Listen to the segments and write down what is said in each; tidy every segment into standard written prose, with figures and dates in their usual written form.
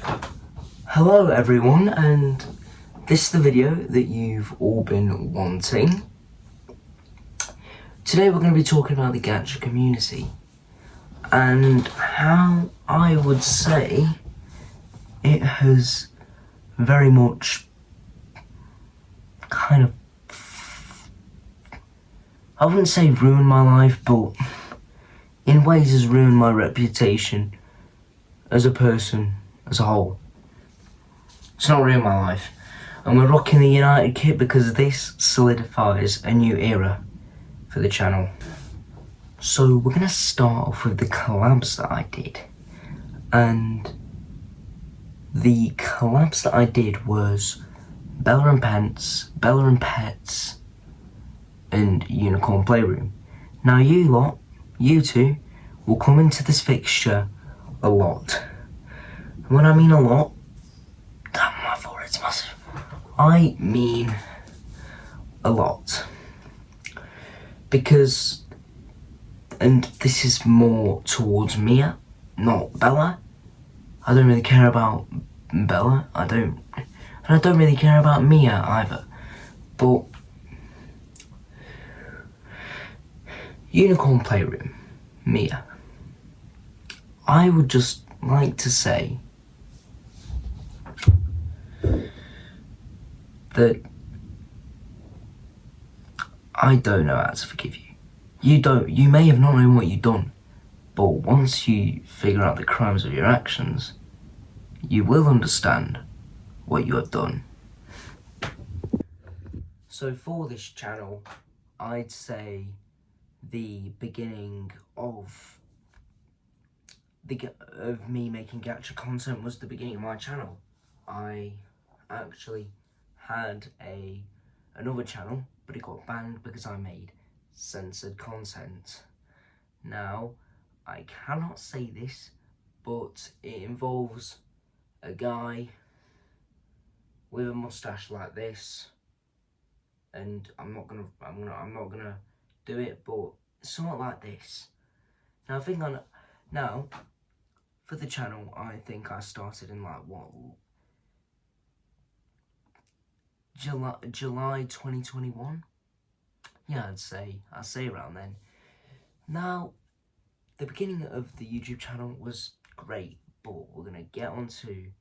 Hello everyone, and this is the video that you've all been wanting. Today we're going to be talking about the Gacha community and how I would say it has very much kind of, I wouldn't say ruined my life, but in ways has ruined my reputation as a person as a whole. It's not ruined my life. And we're rocking the United kit because this solidifies a new era for the channel. So we're going to start off with the collabs that I did. And the collabs that I did was Bella and Pets, and Unicorn Playroom. Now you two, will come into this fixture a lot. And when I mean a lot, damn, my forehead's massive. I mean a lot. Because, and this is more towards Mia, not Bella. I don't really care about Bella. I don't really care about Mia either. But Unicorn Playroom, Mia. I would just like to say that I don't know how to forgive you. You may have not known what you've done, but once you figure out the crimes of your actions, you will understand what you have done. So for this channel, I'd say the beginning of me making Gacha content was the beginning of my channel. I actually had another channel, but it got banned because I made censored content. Now, I cannot say this, but it involves a guy with a mustache like this, and I'm not gonna do it, but somewhat like this. Now, for the channel, I think I started in like July 2021. Yeah, I'd say around then. Now, the beginning of the YouTube channel was great, but we're gonna get onto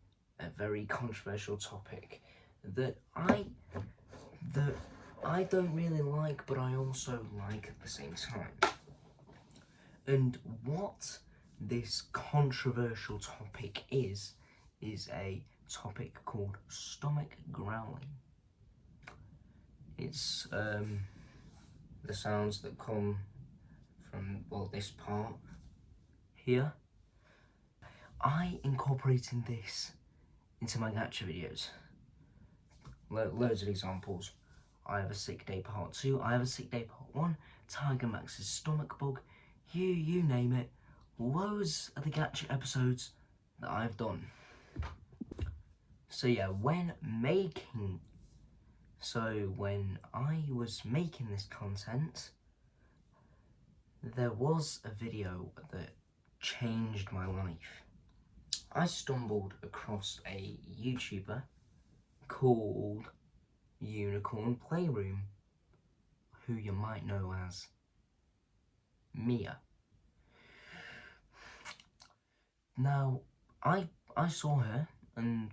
a very controversial topic that I don't really like, but I also like at the same time. And what this controversial topic is a topic called stomach growling. It's the sounds that come from, well, this part here. I incorporated this into my Gacha videos. Loads of examples. I have a sick day part 2, I have a sick day part 1, Tiger Max's stomach bug, you name it. Loads of the Gacha episodes that I've done. So yeah, when I was making this content, there was a video that changed my life. I stumbled across a YouTuber called Unicorn Playroom, who you might know as Mia. Now, I saw her and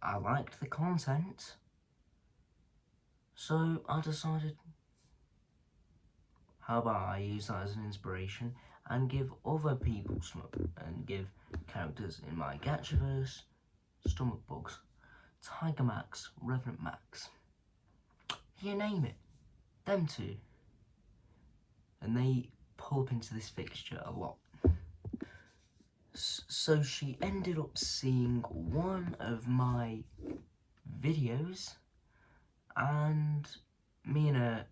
I liked the content, so I decided, how about I use that as an inspiration and give other people and give characters in my Gachaverse stomach bugs. Tiger Max, Revenant Max, you name it, them two. And they pull up into this fixture a lot. So she ended up seeing one of my videos, and me and her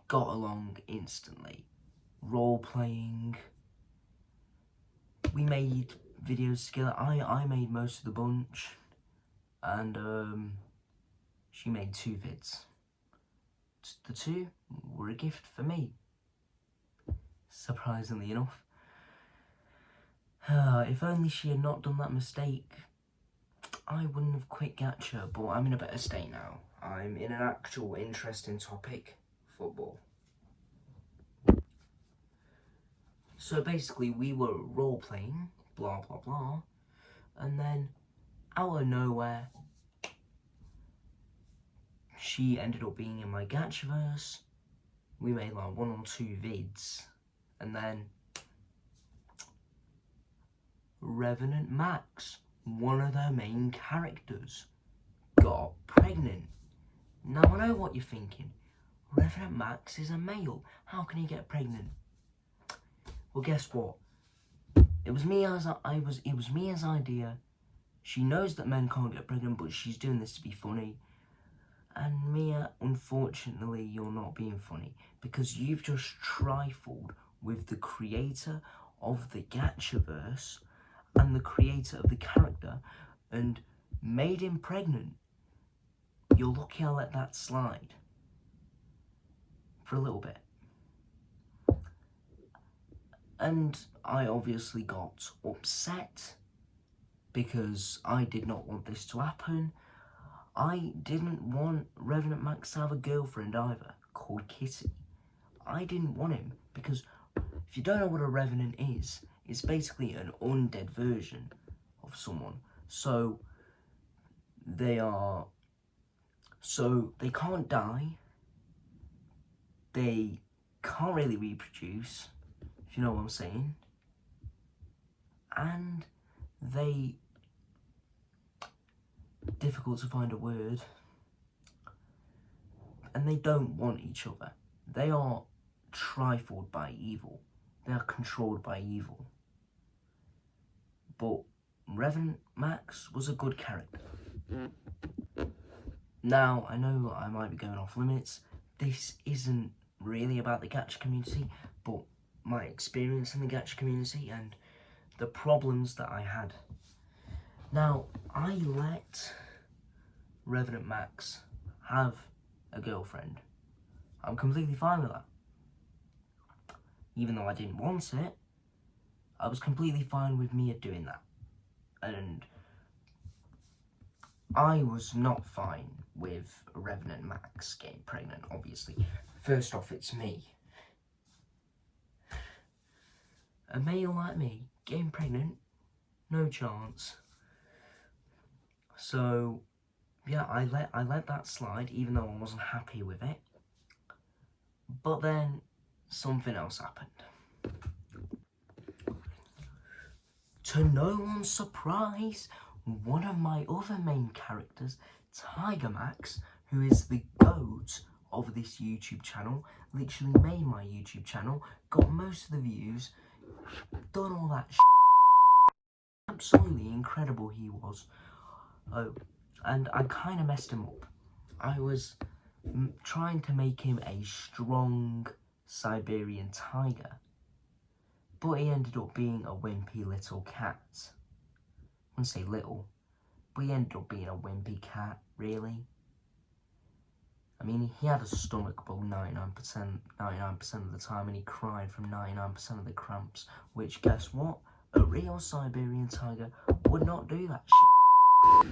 got along instantly. Role playing, we made videos together. I made most of the bunch, and she made 2 vids. The 2 were a gift for me, surprisingly enough. If only she had not done that mistake, I wouldn't have quit Gacha, but I'm in a better state now. I'm in an actual interesting topic, football. So basically, we were role-playing, blah blah blah, and then out of nowhere, she ended up being in my Gachaverse. We made like 1 or 2 vids, and then Revenant Max, one of their main characters, got pregnant. Now I know what you're thinking. Revenant Max is a male. How can he get pregnant? Well, guess what? It was Mia's idea. She knows that men can't get pregnant, but she's doing this to be funny. And Mia, unfortunately, you're not being funny because you've just trifled with the creator of the Gachaverse and the creator of the character and made him pregnant. You're lucky I let that slide for a little bit. And I obviously got upset because I did not want this to happen. I didn't want Revenant Max to have a girlfriend either, called Kitty. I didn't want him because if you don't know what a Revenant is, it's basically an undead version of someone. So they can't die, they can't really reproduce, if you know what I'm saying, and difficult to find a word, and they don't want each other. They are trifled by evil. They are controlled by evil. But Revenant Max was a good character. Now, I know I might be going off limits. This isn't really about the Gacha community, but my experience in the Gacha community and the problems that I had. Now, I let Revenant Max have a girlfriend. I'm completely fine with that. Even though I didn't want it, I was completely fine with Mia doing that. And I was not fine with Revenant Max getting pregnant, obviously. First off, it's me. A male like me getting pregnant, no chance. So yeah, I let that slide, even though I wasn't happy with it. But then something else happened. To no one's surprise, one of my other main characters, Tiger Max, who is the GOAT of this YouTube channel, literally made my YouTube channel, got most of the views, done all that shit. Absolutely incredible he was. Oh, and I kind of messed him up. I was trying to make him a strong Siberian tiger, but he ended up being a wimpy little cat. I wouldn't say little, but he ended up being a wimpy cat, really. I mean, he had a stomach bug 99% of the time, and he cried from 99% of the cramps, which, guess what? A real Siberian tiger would not do that shit.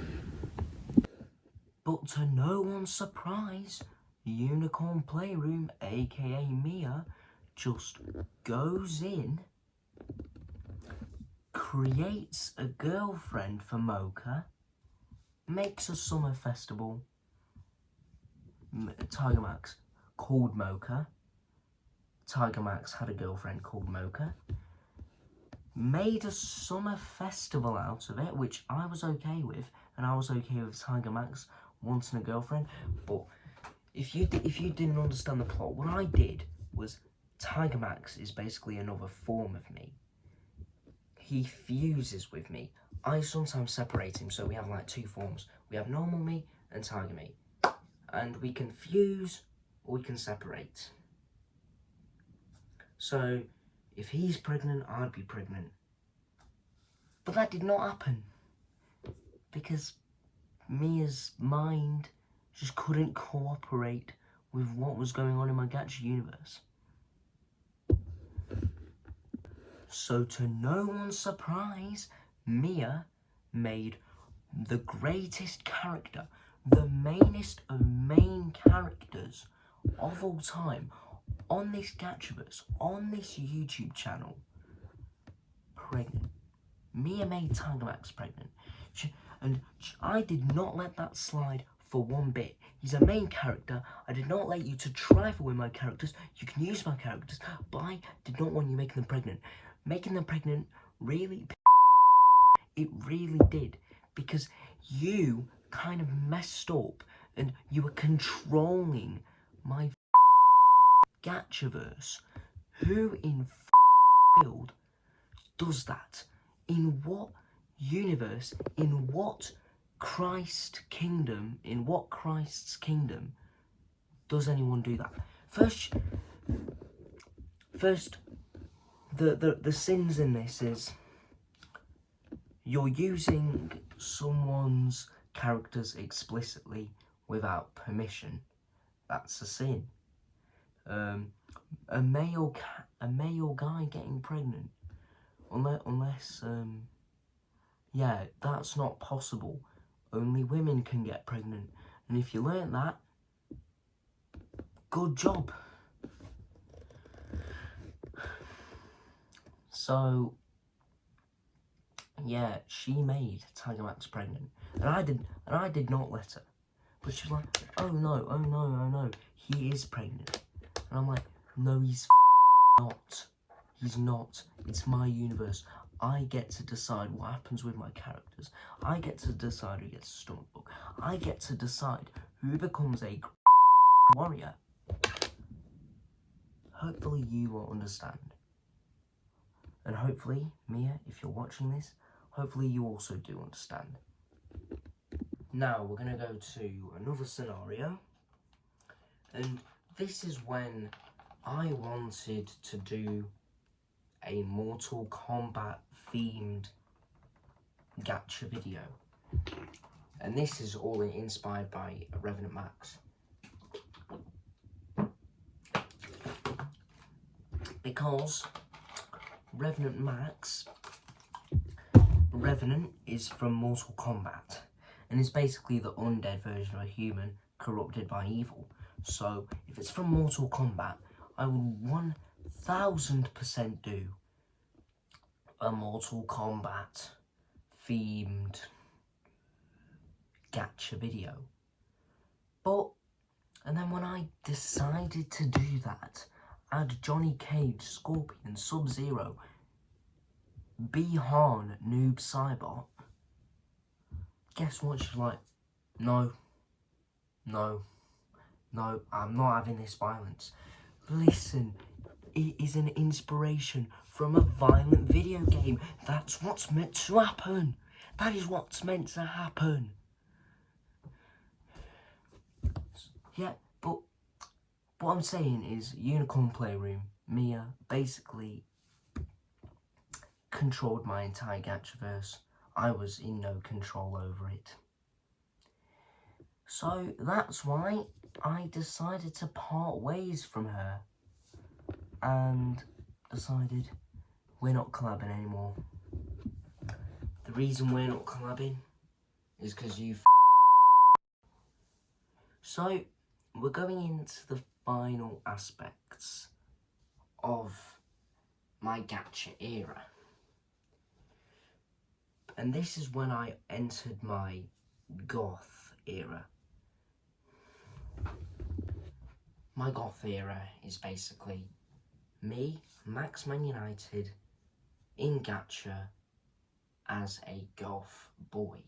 But to no one's surprise, Unicorn Playroom, aka Mia, just goes in, creates a girlfriend for Mocha, makes a summer festival, Tiger Max called Mocha. Tiger Max had a girlfriend called Mocha. Made a summer festival out of it, which I was okay with, and I was okay with Tiger Max wanting a girlfriend. But if you didn't understand the plot, what I did was Tiger Max is basically another form of me. He fuses with me. I sometimes separate him, so we have like 2 forms. We have normal me and Tiger me. And we can fuse or we can separate. So if he's pregnant, I'd be pregnant. But that did not happen because Mia's mind just couldn't cooperate with what was going on in my Gacha universe. So to no one's surprise, Mia made the greatest character, the mainest of main characters of all time on this Gachaverse, on this YouTube channel, pregnant. Mia made Tiger Max pregnant. I did not let that slide for one bit. He's a main character. I did not let you to trifle with my characters. You can use my characters, but I did not want you making them pregnant. Making them pregnant really, it really did, because you kind of messed up and you were controlling my Gachaverse. Who in field does that? In what universe, in what Christ's kingdom does anyone do that? First, the sins in this is you're using someone's characters explicitly without permission. That's a sin. A male guy getting pregnant, unless yeah, that's not possible. Only women can get pregnant. And if you learn that, good job. So, yeah, she made Tiger Max pregnant. And I did not let her. But she was like, oh no, he is pregnant. And I'm like, no, he's not. He's not. It's my universe. I get to decide what happens with my characters. I get to decide who gets a stomach bug. I get to decide who becomes a warrior. Hopefully you will understand. And hopefully, Mia, if you're watching this, hopefully you also do understand. Now we're going to go to another scenario. And this is when I wanted to do a Mortal Kombat themed gacha video. And this is all inspired by Revenant Max. Because Revenant is from Mortal Kombat. And it's basically the undead version of a human corrupted by evil. So if it's from Mortal Kombat, I would 1000% do a Mortal Kombat themed gacha video. And then when I decided to do that, add Johnny Cage, Scorpion, Sub-Zero, Bihan, Noob Saibot, guess what? She's like, no, I'm not having this violence. Listen, it is an inspiration from a violent video game. That's what's meant to happen. That is what's meant to happen. Yeah, but what I'm saying is Unicorn Playroom, Mia basically controlled my entire Gachaverse. I was in no control over it. So that's why I decided to part ways from her and decided we're not collabing anymore. The reason we're not collabing is because you So we're going into the final aspects of my gacha era. And this is when I entered my goth era. My goth era is basically me, Maxman United, in gacha as a goth boy.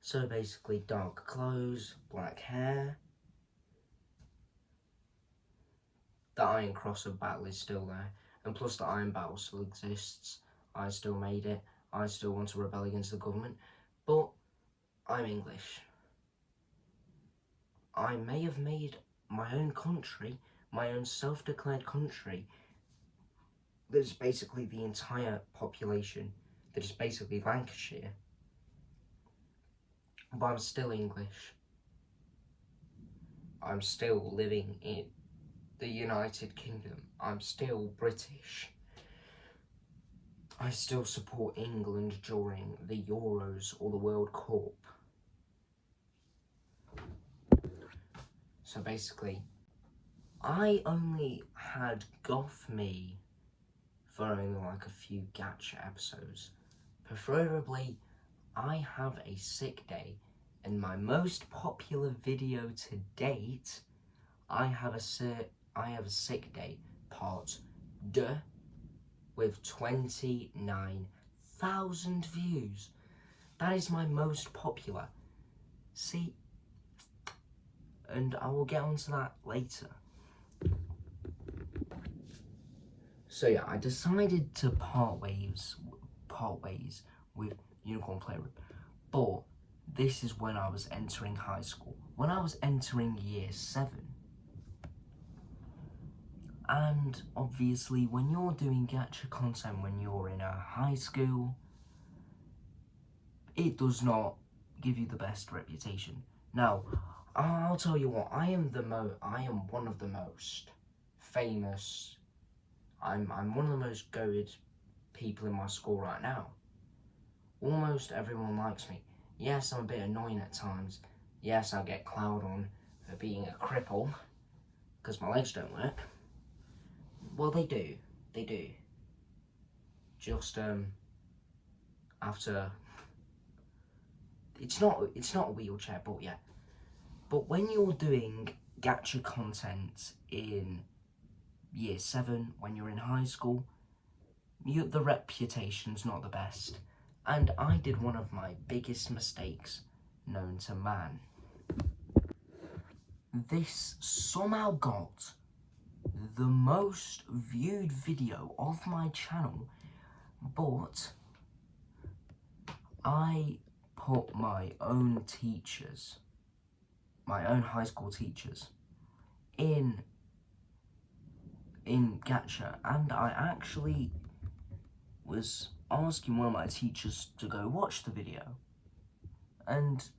So basically dark clothes, black hair. The Iron Cross of Battle is still there, and plus the Iron Battle still exists. I still made it. I still want to rebel against the government, but I'm English. I may have made my own country, my own self-declared country, that is basically the entire population, that is basically Lancashire, but I'm still English. I'm still living in the United Kingdom. I'm still British. I still support England during the Euros or the World Cup. So basically, I only had Goth Me for only like a few Gacha episodes. Preferably, I have a sick day, and my most popular video to date, I have a sick day part 2 with 29,000 views. That is my most popular. See, and I will get onto that later. So yeah, I decided to part ways with Unicorn Playroom, but this is when I was entering high school. When I was entering year 7. And obviously, when you're doing gacha content when you're in a high school, it does not give you the best reputation. Now, I'll tell you what, I am one of the most famous. I'm one of the most goated people in my school right now. Almost everyone likes me. Yes, I'm a bit annoying at times. Yes, I get clowned on for being a cripple because my legs don't work. Well, they do. Just after. It's not a wheelchair, but yeah. But when you're doing gacha content in year 7, when you're in high school, the reputation's not the best. And I did one of my biggest mistakes known to man. This somehow got the most viewed video of my channel, but I put my own high school teachers, in Gacha, and I actually was asking one of my teachers to go watch the video. And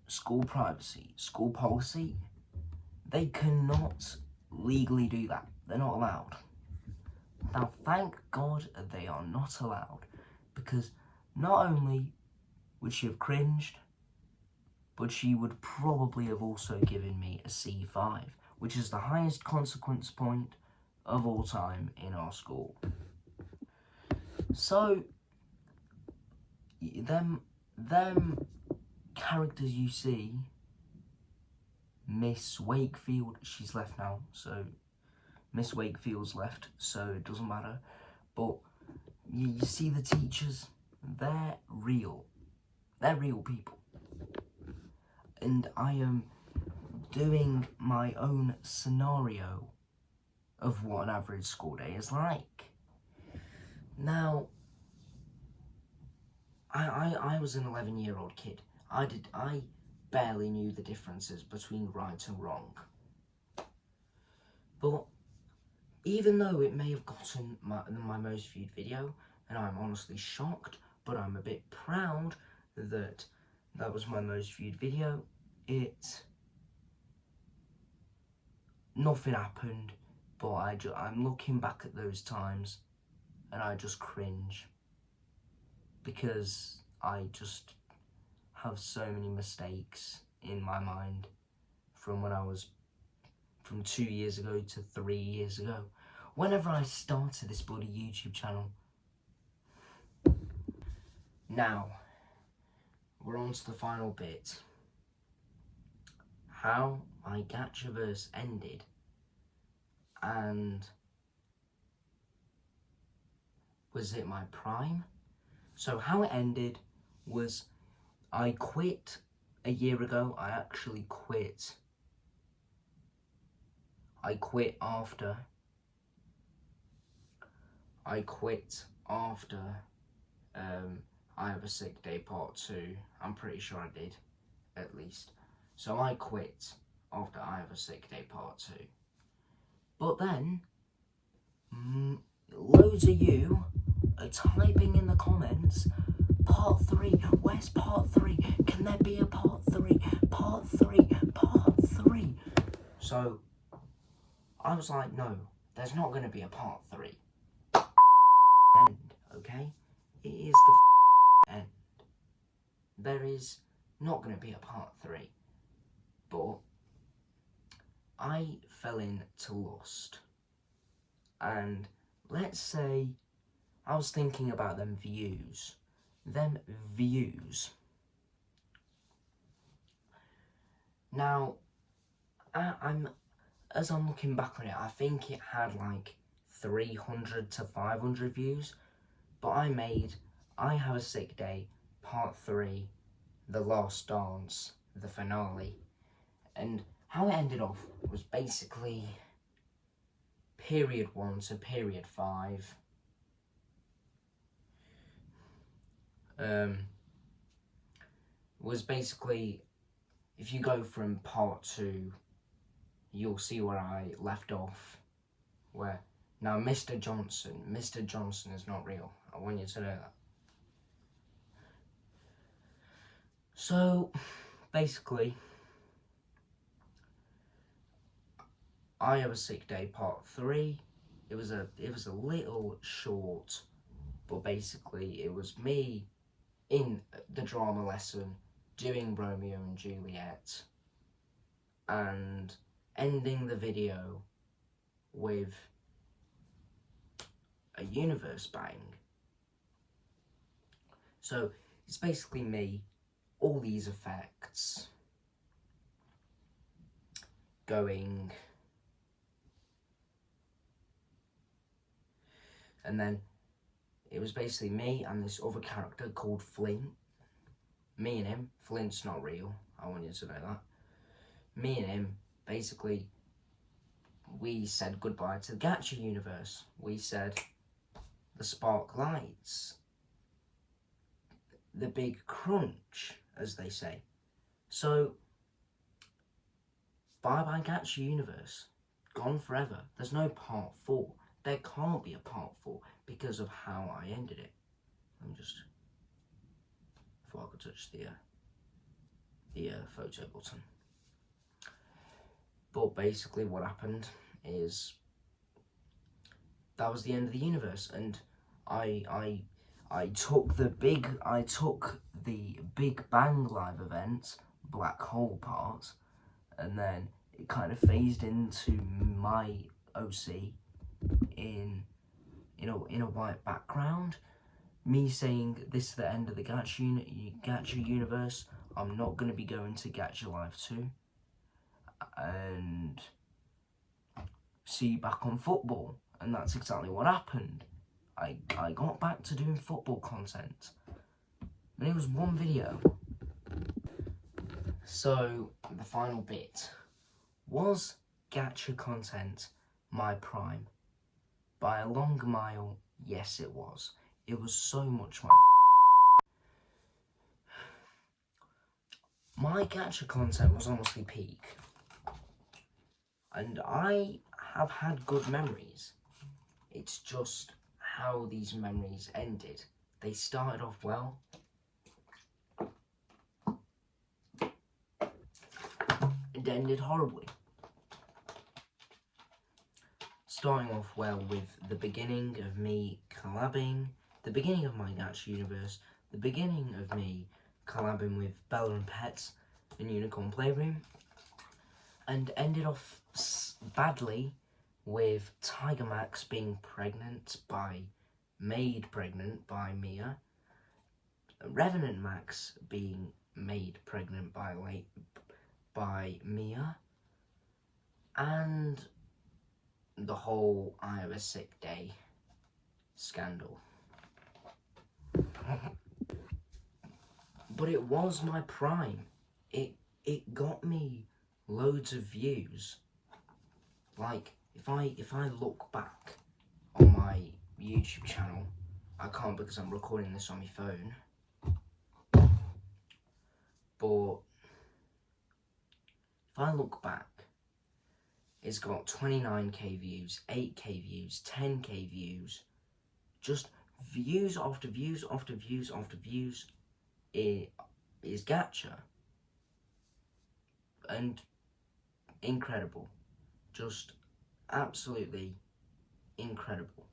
school privacy, school policy, they cannot legally do that. They're not allowed. Now, thank God they are not allowed, because not only would she have cringed, but she would probably have also given me a C5, which is the highest consequence point of all time in our school. So, them characters you see, Miss Wakefield, she's left now, so Miss Wakefield's left, so it doesn't matter, but you see the teachers, they're real people. And I am doing my own scenario of what an average school day is like. Now, I was an 11-year-old kid. I barely knew the differences between right and wrong. But even though it may have gotten my most viewed video, and I'm honestly shocked, but I'm a bit proud that was my most viewed video, nothing happened, but I'm looking back at those times and I just cringe, because I just have so many mistakes in my mind from 2 years ago to 3 years ago, whenever I started this bloody YouTube channel. Now, we're on to the final bit. How my Gachaverse ended, and was it my prime? So how it ended was, I quit a year ago. I actually quit. I quit after I Have a Sick Day Part 2. I'm pretty sure I did, at least. So I quit after I Have a Sick Day Part 2. But then, loads of you are typing in the comments, Part 3, where's Part 3? Can there be a Part 3? Part 3, Part 3. So, I was like, no, there's not going to be a Part 3. okay? It is the end. There is not going to be a part 3. But I fell into lust. And let's say I was thinking about them views. Now, as I'm looking back on it, I think it had like 300 to 500 views. But I Have a Sick Day, Part 3, The Last Dance, the finale. And how it ended off was basically period 1 to period 5. Was basically, if you go from part 2, you'll see where I left off. Where now Mr. Johnson is not real. I want you to know that. So basically, I Have a Sick Day Part 3. It was a little short, but basically it was me in the drama lesson doing Romeo and Juliet and ending the video with a universe bang. So it's basically me, all these effects going, and then it was basically me and this other character called Flint. Me and him, Flint's not real, I want you to know that. Me and him, basically, we said goodbye to the Gacha universe. We said the spark lights, the big crunch, as they say. So, bye-bye Gacha universe, gone forever. There's no part 4. There can't be a part 4 because of how I ended it. Let me just, before I could touch the photo button. But basically what happened is that was the end of the universe, and I took the Big Bang Live event, Black Hole part, and then it kind of phased into my OC in a white background. Me saying this is the end of the Gacha universe. I'm not going to be going to Gacha Live 2. And see you back on football. And that's exactly what happened. I got back to doing football content. And it was one video. So, the final bit. Was Gacha content my prime? By a long mile, yes it was. It was so much my Gacha content was honestly peak. And I have had good memories. It's just how these memories ended. They started off well. It ended horribly. Starting off well with the beginning of me collabing, the beginning of my Gacha universe, the beginning of me collabing with Bella and Pets and Unicorn Playroom, and ended off badly with Tiger Max being made pregnant by Mia, Revenant Max being made pregnant by Mia, and the whole I Have a Sick Day scandal. But it was my prime. It got me loads of views. Like, if I look back on my YouTube channel, I can't because I'm recording this on my phone, but if I look back, it's got 29k views, 8k views, 10k views, just views after views after views after views. It is Gacha. And incredible. Just absolutely incredible.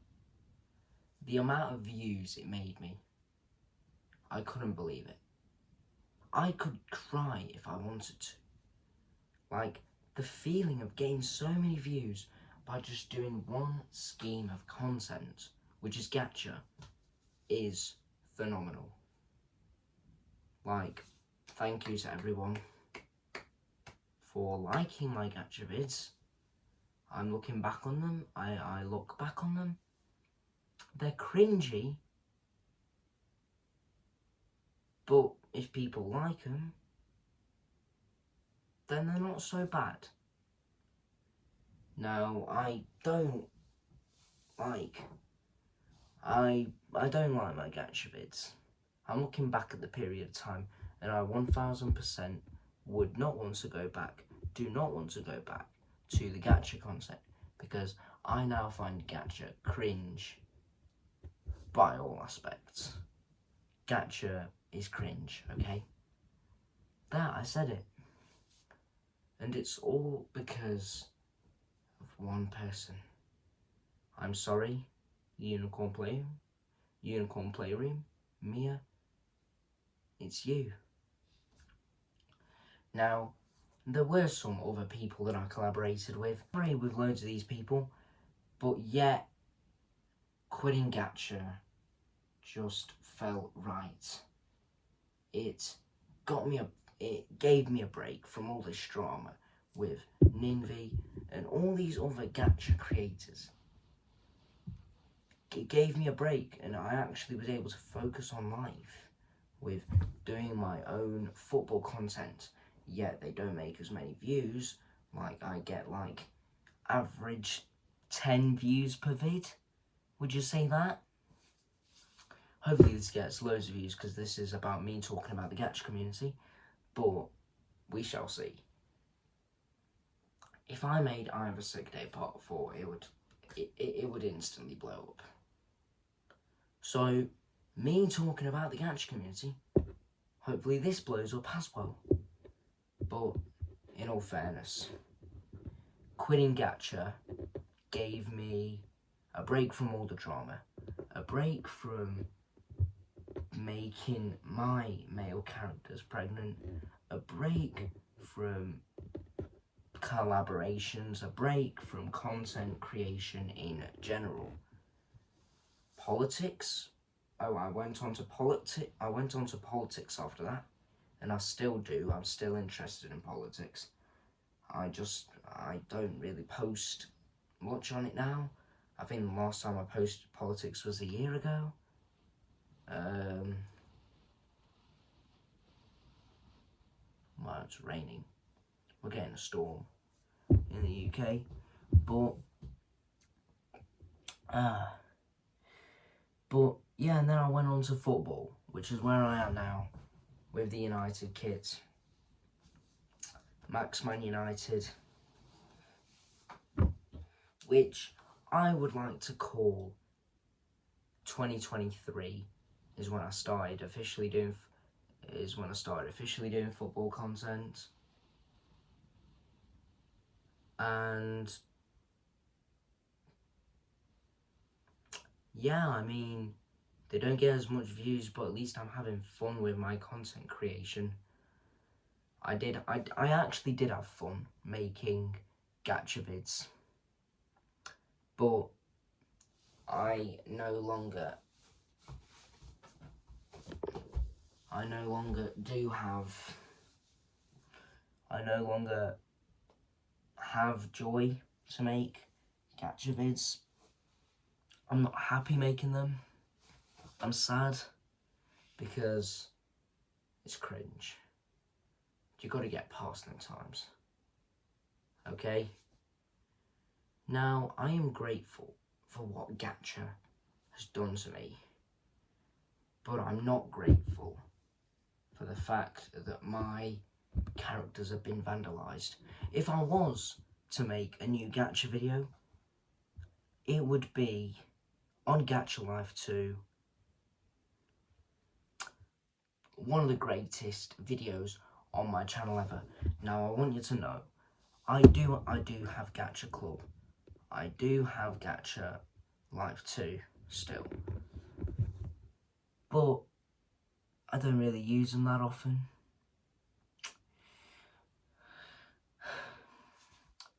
The amount of views it made me, I couldn't believe it. I could cry if I wanted to. Like, the feeling of getting so many views by just doing one scheme of content, which is Gacha, is phenomenal. Like, thank you to everyone for liking my Gacha vids. I'm looking back on them, I look back on them. They're cringy, but if people like them, then they're not so bad. Now, I don't like my Gacha vids. I'm looking back at the period of time, and I 1000% would not want to go back, do not want to go back to the Gacha concept, because I now find Gacha cringe by all aspects. Gacha is cringe, okay? There, I said it. And it's all because of one person. I'm sorry, Unicorn Playroom, Mia, it's you. Now, there were some other people that I collaborated with. I collaborated with loads of these people, but yet quitting Gacha just felt right. It gave me a break from all this drama with Ninvi and all these other Gacha creators. It gave me a break, and I actually was able to focus on life with doing my own football content, yet they don't make as many views. Like, I get like average 10 views per vid. Would you say that? Hopefully this gets loads of views, because this is about me talking about the Gacha community, but we shall see. If I made I Have a Sick Day Part 4, it would instantly blow up. So, me talking about the Gacha community, hopefully this blows up as well. But, in all fairness, quitting Gacha gave me a break from all the drama, a break from making my male characters pregnant, a break from collaborations, a break from content creation in general. Politics. Oh, I went on to politics after that, and I still do. I'm still interested in politics. I don't really post much on it now. I think the last time I posted politics was a year ago. Well, it's raining. We're getting a storm in the UK, but yeah, and then I went on to football, which is where I am now with the United kids. Max Man United, which I would like to call 2023 is when I started officially doing football content. And yeah, I mean, they don't get as much views, but at least I'm having fun with my content creation. I actually did have fun making Gacha vids, but I no longer have joy to make Gacha vids. I'm not happy making them. I'm sad because it's cringe. You gotta get past them times. Okay? Now, I am grateful for what Gacha has done to me, but I'm not grateful for the fact that my characters have been vandalised. If I was to make a new Gacha video, it would be on Gacha Life 2, one of the greatest videos on my channel ever. Now, I want you to know, I do have Gacha Club. I do have Gacha Life 2. still. But I don't really use them that often.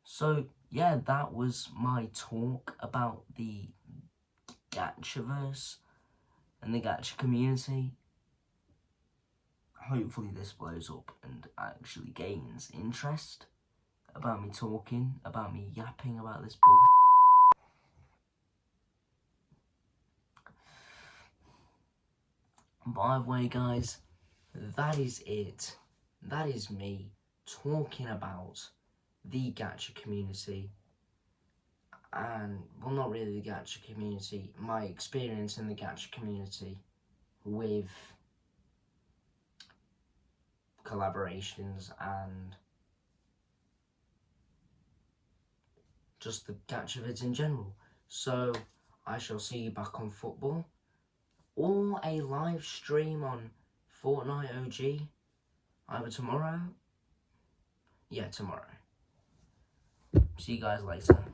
So yeah, that was my talk about the Gachaverse and the Gacha community. Hopefully this blows up and actually gains interest about me talking, about me yapping about this bullshit. By the way, guys, that is it. That is me talking about the Gacha community. And, well, not really the Gacha community, my experience in the Gacha community with collaborations and just the Gacha vids in general. So, I shall see you back on football, or a live stream on Fortnite OG, either tomorrow. Yeah, tomorrow. See you guys later.